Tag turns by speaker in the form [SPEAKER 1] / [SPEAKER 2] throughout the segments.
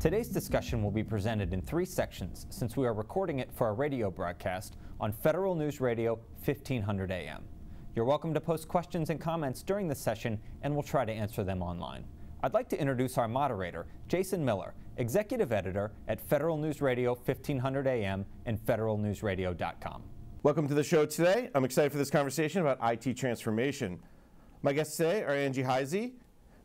[SPEAKER 1] Today's discussion will be presented in 3 sections since we are recording it for a radio broadcast on Federal News Radio 1500 AM. You're welcome to post questions and comments during the session and we'll try to answer them online. I'd like to introduce our moderator, Jason Miller, Executive Editor at Federal News Radio 1500 AM and federalnewsradio.com.
[SPEAKER 2] Welcome to the show today. I'm excited for this conversation about IT transformation. My guests today are Angie Heisey,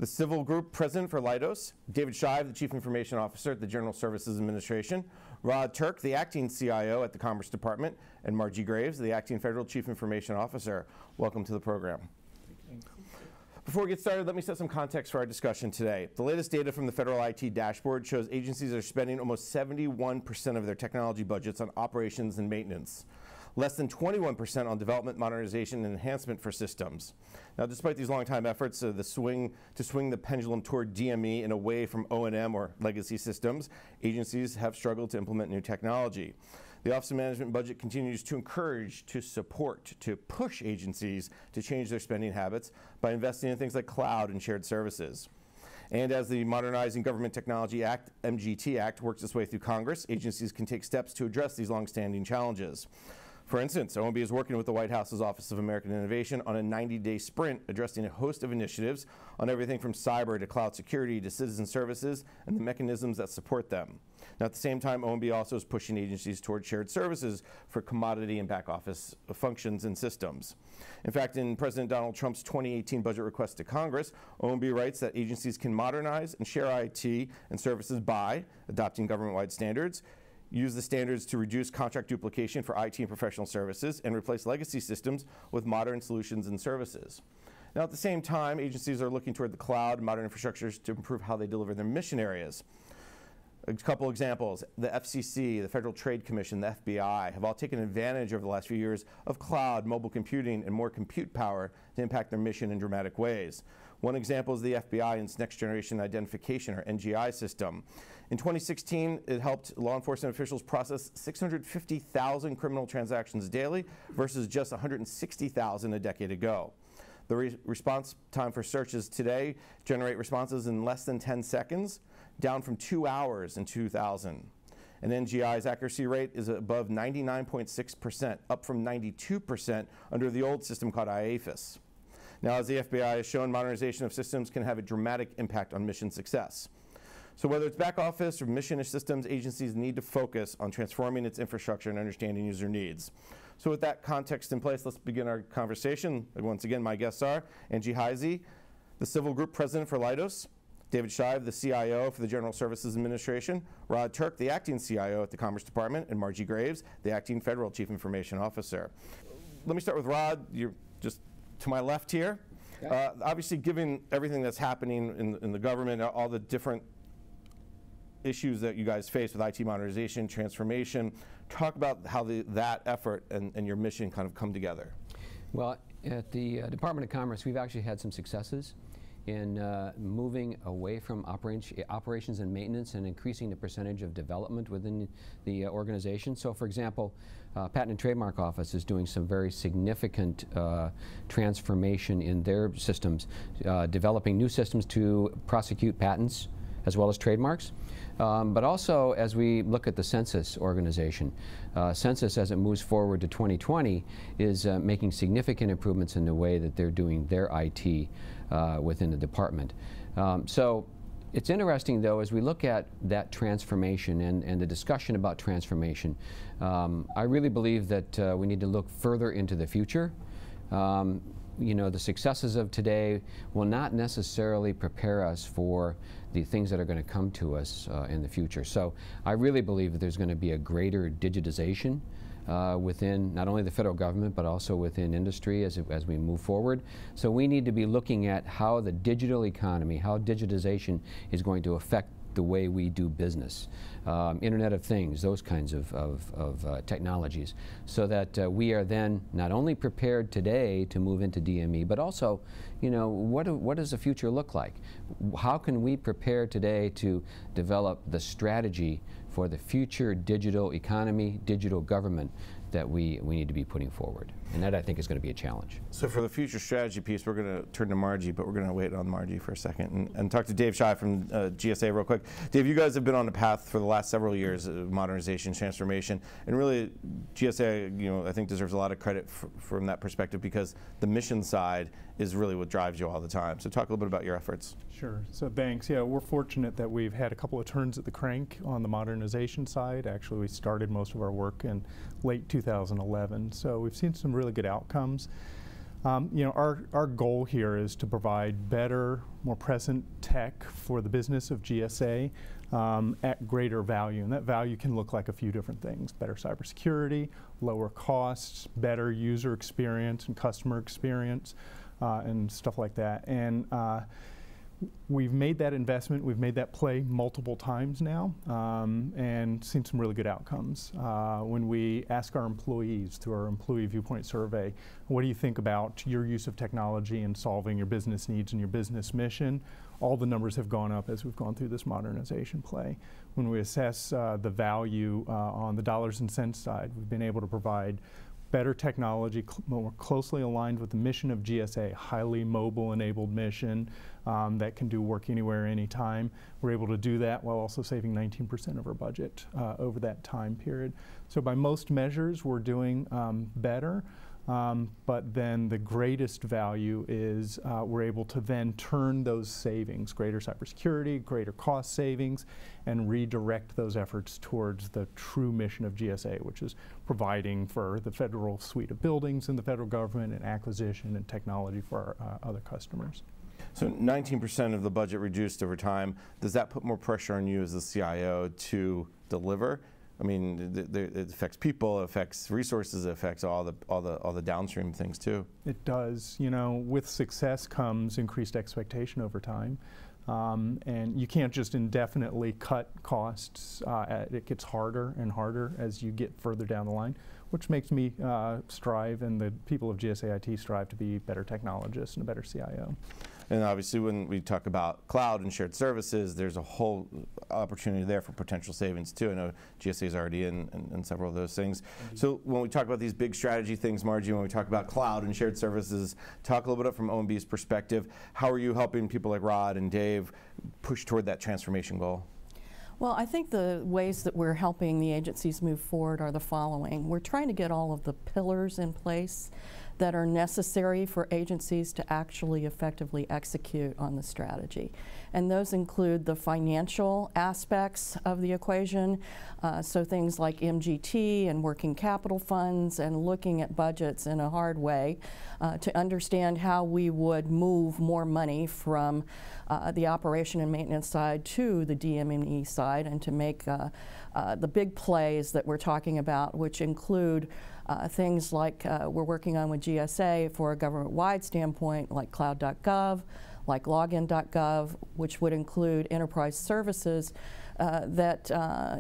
[SPEAKER 2] the Civil Group President for Leidos, David Shive, the Chief Information Officer at the General Services Administration, Rod Turk, the Acting CIO at the Commerce Department, and Margie Graves, the Acting Federal Chief Information Officer. Welcome to the program. Before we get started, let me set some context for our discussion today. The latest data from the Federal IT Dashboard shows agencies are spending almost 71% of their technology budgets on operations and maintenance, less than 21% on development, modernization, and enhancement for systems. Now, despite these long-time efforts to swing the pendulum toward DME and away from O&M or legacy systems, agencies have struggled to implement new technology. The Office of Management budget continues to encourage, to support, to push agencies to change their spending habits by investing in things like cloud and shared services. And as the Modernizing Government Technology Act, MGT Act, works its way through Congress, agencies can take steps to address these long-standing challenges. For instance, OMB is working with the White House's Office of American Innovation on a 90-day sprint addressing a host of initiatives on everything from cyber to cloud security to citizen services and the mechanisms that support them. Now, at the same time, OMB also is pushing agencies toward shared services for commodity and back office functions and systems. In fact, in President Donald Trump's 2018 budget request to Congress, OMB writes that agencies can modernize and share IT and services by adopting government-wide standards, use the standards to reduce contract duplication for IT and professional services, and replace legacy systems with modern solutions and services. Now, at the same time, agencies are looking toward the cloud and modern infrastructures to improve how they deliver their mission areas. A couple examples: the FCC, the Federal Trade Commission, the FBI have all taken advantage over the last few years of cloud, mobile computing, and more compute power to impact their mission in dramatic ways. One example is the FBI and its Next Generation Identification, or NGI system. In 2016, it helped law enforcement officials process 650,000 criminal transactions daily versus just 160,000 a decade ago. The response time for searches today generate responses in less than 10 seconds, down from 2 hours in 2000. And NGI's accuracy rate is above 99.6%, up from 92% under the old system called IAFIS. Now, as the FBI has shown, modernization of systems can have a dramatic impact on mission success. So whether it's back office or mission systems, agencies need to focus on transforming its infrastructure and understanding user needs. So with that context in place, let's begin our conversation. Once again, my guests are Angie Heisey, the Civil Group President for Leidos, David Shive, the CIO for the General Services Administration, Rod Turk, the Acting CIO at the Commerce Department, and Margie Graves, the Acting Federal Chief Information Officer. Let me start with Rod. You're just to my left here. Yeah. Obviously, given everything that's happening in the government, all the different issues that you guys face with IT modernization, transformation, talk about how that effort and your mission kind of come together.
[SPEAKER 3] Well, at the Department of Commerce, we've actually had some successes in moving away from operations and maintenance and increasing the percentage of development within the organization. So, for example, Patent and Trademark Office is doing some very significant transformation in their systems, developing new systems to prosecute patents as well as trademarks. But also, as we look at the Census organization, Census, as it moves forward to 2020, is making significant improvements in the way that they're doing their IT within the department. So it's interesting, though, as we look at that transformation and the discussion about transformation, I really believe that we need to look further into the future. You know, the successes of today will not necessarily prepare us for the things that are going to come to us in the future. So I really believe that there's going to be a greater digitization within not only the federal government but also within industry as we move forward. So we need to be looking at how the digital economy, how digitization is going to affect the way we do business, Internet of Things, those kinds of technologies, so that we are then not only prepared today to move into DME, but also, you know, what does the future look like? How can we prepare today to develop the strategy for the future digital economy, digital government that we need to be putting forward? And that, I think, is going to be a challenge.
[SPEAKER 2] So for the future strategy piece, we're going to turn to Margie, but we're going to wait on Margie for a second and talk to Dave Shive from GSA real quick. Dave, you guys have been on a path for the last several years of modernization, transformation, and really GSA, I think deserves a lot of credit from that perspective, because the mission side is really what drives you all the time. So talk a little bit about your efforts.
[SPEAKER 4] Sure. So thanks. Yeah, we're fortunate that we've had a couple of turns at the crank on the modernization side. Actually, we started most of our work in late 2011. So we've seen some really good outcomes. Our goal here is to provide better, more present tech for the business of GSA at greater value. And that value can look like a few different things: better cybersecurity, lower costs, better user experience and customer experience, and stuff like that. And we've made that investment, we've made that play multiple times now, and seen some really good outcomes. When we ask our employees through our employee viewpoint survey, what do you think about your use of technology in solving your business needs and your business mission? All the numbers have gone up as we've gone through this modernization play. When we assess the value on the dollars and cents side, we've been able to provide better technology, more closely aligned with the mission of GSA, highly mobile-enabled mission that can do work anywhere, anytime. We're able to do that while also saving 19% of our budget over that time period. So by most measures, we're doing better. But then the greatest value is we're able to then turn those savings, greater cybersecurity, greater cost savings, and redirect those efforts towards the true mission of GSA, which is providing for the federal suite of buildings in the federal government and acquisition and technology for our other customers.
[SPEAKER 2] So 19% of the budget reduced over time. Does that put more pressure on you as the CIO to deliver? I mean, it affects people, it affects resources, it affects all the downstream things too. It
[SPEAKER 4] does. With success comes increased expectation over time, and you can't just indefinitely cut costs. It gets harder and harder as you get further down the line, which makes me strive, and the people of GSA IT strive to be better technologists and a better CIO.
[SPEAKER 2] And obviously, when we talk about cloud and shared services, there's a whole opportunity there for potential savings too. I know GSA is already in several of those things. Indeed. So when we talk about these big strategy things, Margie, when we talk about cloud and shared services, talk a little bit from OMB's perspective. How are you helping people like Rod and Dave push toward that transformation goal?
[SPEAKER 5] Well, I think the ways that we're helping the agencies move forward are the following. We're trying to get all of the pillars in place that are necessary for agencies to actually effectively execute on the strategy. And those include the financial aspects of the equation, so things like MGT and working capital funds, and looking at budgets in a hard way to understand how we would move more money from the operation and maintenance side to the DM&E side, and to make the big plays that we're talking about, which include things like we're working on with GSA for a government-wide standpoint, like cloud.gov, like login.gov, which would include enterprise services that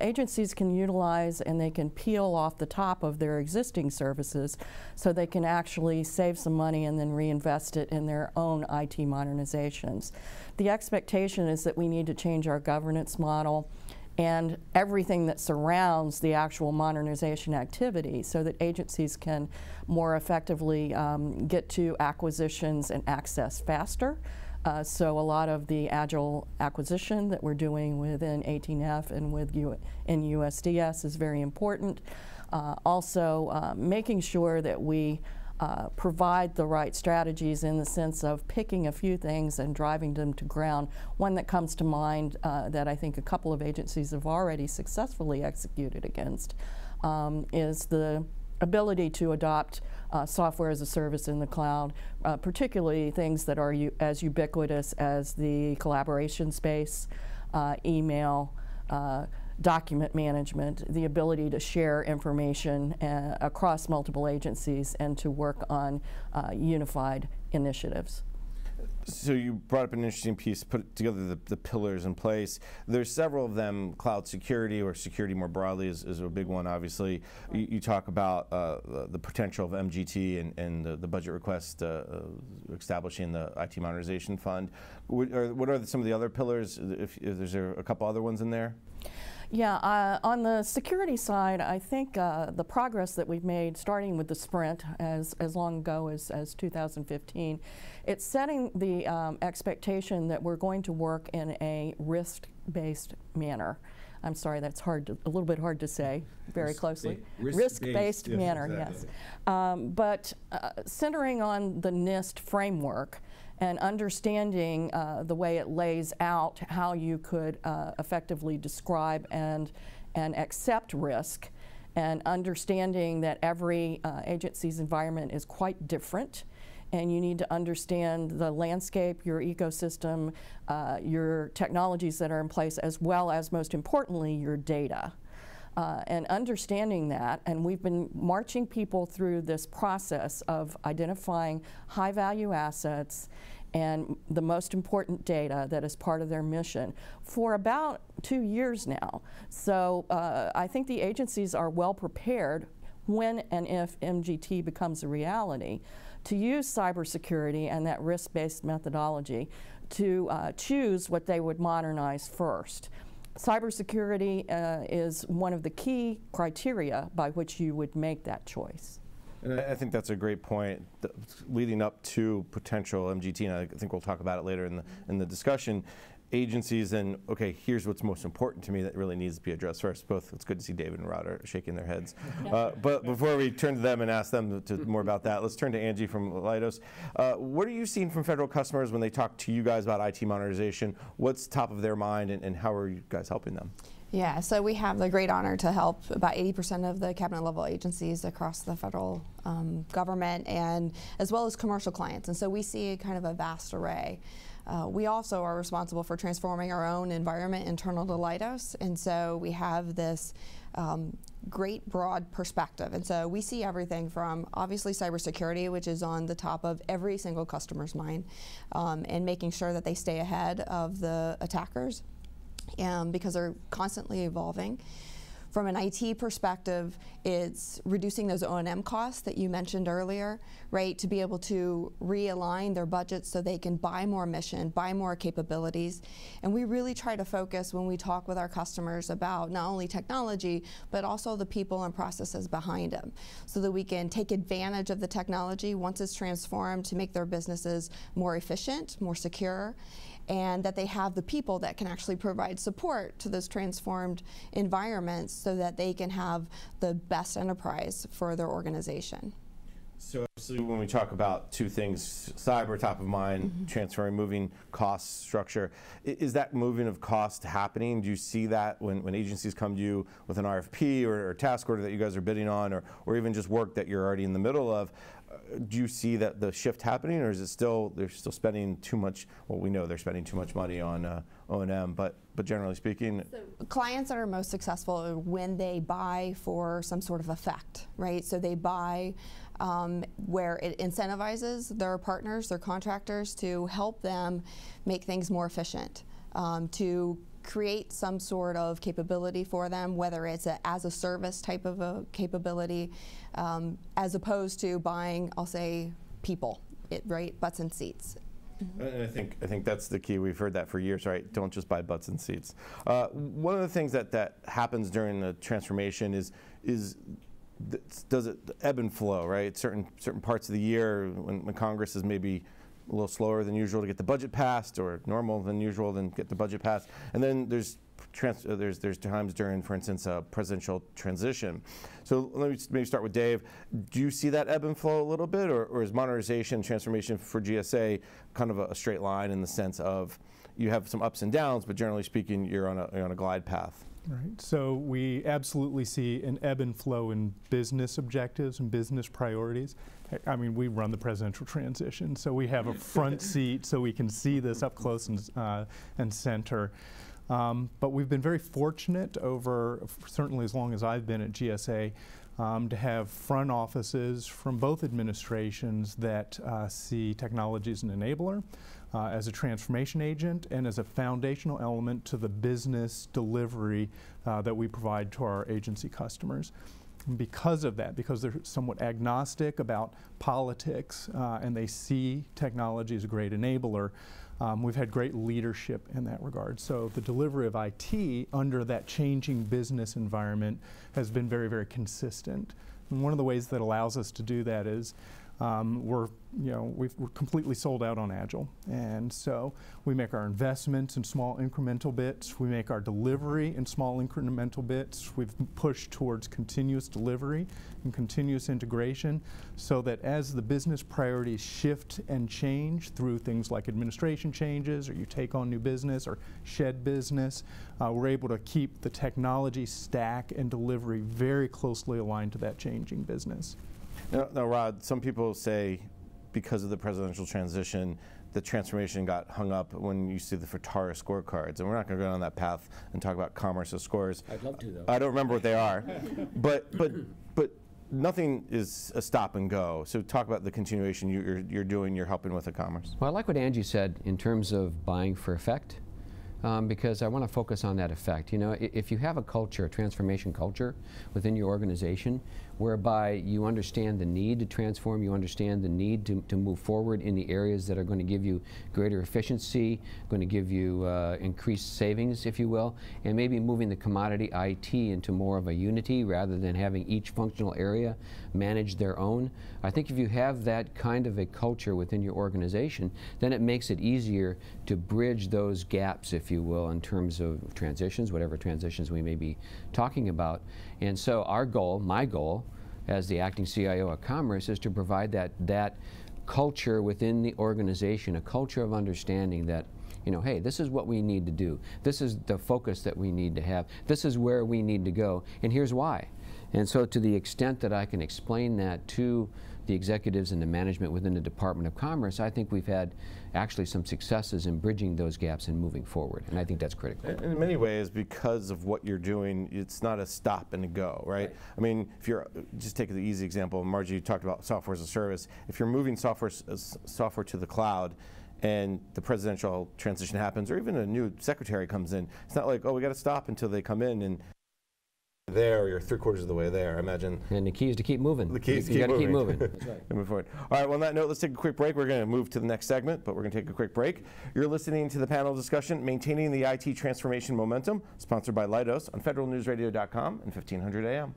[SPEAKER 5] agencies can utilize, and they can peel off the top of their existing services so they can actually save some money and then reinvest it in their own IT modernizations. The expectation is that we need to change our governance model and everything that surrounds the actual modernization activity so that agencies can more effectively get to acquisitions and access faster. So a lot of the agile acquisition that we're doing within 18F and with in USDS is very important. Also making sure that we provide the right strategies in the sense of picking a few things and driving them to ground. One that comes to mind that I think a couple of agencies have already successfully executed against is the ability to adopt software as a service in the cloud, particularly things that are as ubiquitous as the collaboration space, email, document management, the ability to share information across multiple agencies and to work on unified initiatives.
[SPEAKER 2] So you brought up an interesting piece, put together the pillars in place. There's several of them. Cloud security, or security more broadly, is a big one, obviously. You talk about the potential of MGT and the budget request establishing the IT modernization fund. What are some of the other pillars? Is there a couple other ones in there?
[SPEAKER 5] Yeah, on the security side, I think the progress that we've made, starting with the sprint as long ago as 2015, it's setting the expectation that we're going to work in a risk-based manner. I'm sorry, that's a little bit hard to say very closely. Risk-based manner, exactly. Yes. But centering on the NIST framework and understanding the way it lays out how you could effectively describe and accept risk, and understanding that every agency's environment is quite different, and you need to understand the landscape, your ecosystem, your technologies that are in place, as well as, most importantly, your data. And understanding that, and we've been marching people through this process of identifying high-value assets and the most important data that is part of their mission for about 2 years now. So I think the agencies are well prepared when and if MGT becomes a reality to use cybersecurity and that risk-based methodology to choose what they would modernize first. Cybersecurity is one of the key criteria by which you would make that choice.
[SPEAKER 2] And I think that's a great point, leading up to potential MGT, and I think we'll talk about it later in the discussion. Agencies and, okay, here's what's most important to me that really needs to be addressed first. Both, it's good to see David and Rod are shaking their heads. But before we turn to them and ask them more about that, let's turn to Angie from Leidos. What are you seeing from federal customers when they talk to you guys about IT modernization? What's top of their mind, and how are you guys helping them?
[SPEAKER 6] Yeah, so we have the great honor to help about 80% of the cabinet level agencies across the federal government, and as well as commercial clients. And so we see kind of a vast array. We also are responsible for transforming our own environment internal to Leidos, and so we have this great broad perspective. And so we see everything from obviously cybersecurity, which is on the top of every single customer's mind, and making sure that they stay ahead of the attackers because they're constantly evolving. From an IT perspective, it's reducing those O&M costs that you mentioned earlier, right, to be able to realign their budgets so they can buy more mission, buy more capabilities. And we really try to focus when we talk with our customers about not only technology, but also the people and processes behind them, so that we can take advantage of the technology once it's transformed to make their businesses more efficient, more secure, and that they have the people that can actually provide support to those transformed environments so that they can have the best enterprise for their organization.
[SPEAKER 2] So obviously when we talk about two things, cyber top of mind, transferring, moving cost structure, is that moving of cost happening? Do you see that when agencies come to you with an RFP or task order that you guys are bidding on, or even just work that you're already in the middle of? Do you see that the shift happening, or is it still they're still spending too much? Well, we know they're spending too much money on O&M, but generally speaking,
[SPEAKER 6] so clients that are most successful are when they buy for some sort of effect, right? So they buy where it incentivizes their partners, their contractors, to help them make things more efficient, to create some sort of capability for them, whether it's as a service type of a capability, as opposed to buying, I'll say, people, right, butts and seats.
[SPEAKER 2] And I think that's the key. We've heard that for years, right? Don't just buy butts and seats. One of the things that happens during the transformation is does it ebb and flow, right? Certain parts of the year when Congress is maybe a little slower than usual to get the budget passed, or normal than usual than get the budget passed, and then there's times during, for instance, a presidential transition. So let me maybe start with Dave. Do you see that ebb and flow a little bit, or is modernization, transformation for GSA kind of a straight line in the sense of you have some ups and downs, but generally speaking, you're on a glide path?
[SPEAKER 4] Right. So we absolutely see an ebb and flow in business objectives and business priorities. I mean, we run the presidential transition, so we have a front seat so we can see this up close and center. But we've been very fortunate over, certainly as long as I've been at GSA, to have front offices from both administrations that see technology as an enabler, as a transformation agent, and as a foundational element to the business delivery that we provide to our agency customers. because of that, because they're somewhat agnostic about politics and they see technology as a great enabler, we've had great leadership in that regard. So the delivery of IT under that changing business environment has been very, very consistent. And one of the ways that allows us to do that is we're completely sold out on Agile. And so we make our investments in small incremental bits. We make our delivery in small incremental bits. We've pushed towards continuous delivery and continuous integration so that as the business priorities shift and change through things like administration changes, or you take on new business or shed business, we're able to keep the technology stack and delivery very closely aligned to that changing business.
[SPEAKER 2] Now, Rod, some people say because of the presidential transition, the transformation got hung up when you see the frittata scorecards. And we're not going to go down that path and talk about commerce or scores.
[SPEAKER 3] I'd love to, though.
[SPEAKER 2] I don't remember what they are. but nothing is a stop and go. So talk about the continuation you're doing, you're helping with the commerce.
[SPEAKER 3] Well, I like what Angie said in terms of buying for effect. Because I want to focus on that effect. You know, if you have a culture, a transformation culture within your organization, whereby you understand the need to transform, you understand the need to move forward in the areas that are going to give you greater efficiency, going to give you increased savings, if you will, and maybe moving the commodity IT into more of a unity rather than having each functional area manage their own. I think if you have that kind of a culture within your organization, then it makes it easier to bridge those gaps, if you will, in terms of transitions, whatever transitions we may be talking about. And so our goal, my goal, as the acting CIO of Commerce, is to provide that culture within the organization, a culture of understanding that, you know, hey, this is what we need to do. This is the focus that we need to have. This is where we need to go, and here's why. And so to the extent that I can explain that to the executives and the management within the Department of Commerce, I think we've had actually some successes in bridging those gaps and moving forward, and I think that's critical.
[SPEAKER 2] In many ways, because of what you're doing, it's not a stop and a go, right? I mean, if you're, just take the easy example, Margie, you talked about software as a service. If you're moving software to the cloud, and the presidential transition happens, or even a new secretary comes in, it's not like, oh, we got to stop until they come in and there, or you're 3/4 of the way there, I imagine.
[SPEAKER 3] And the key is to keep moving.
[SPEAKER 2] The key is
[SPEAKER 3] you got to keep moving. That's right.
[SPEAKER 2] And move forward. All right, well, on that note, let's take a quick break. We're going to move to the next segment, but we're going to take a quick break. You're listening to the panel discussion, Maintaining the IT Transformation Momentum, sponsored by Leidos on federalnewsradio.com and 1500 AM.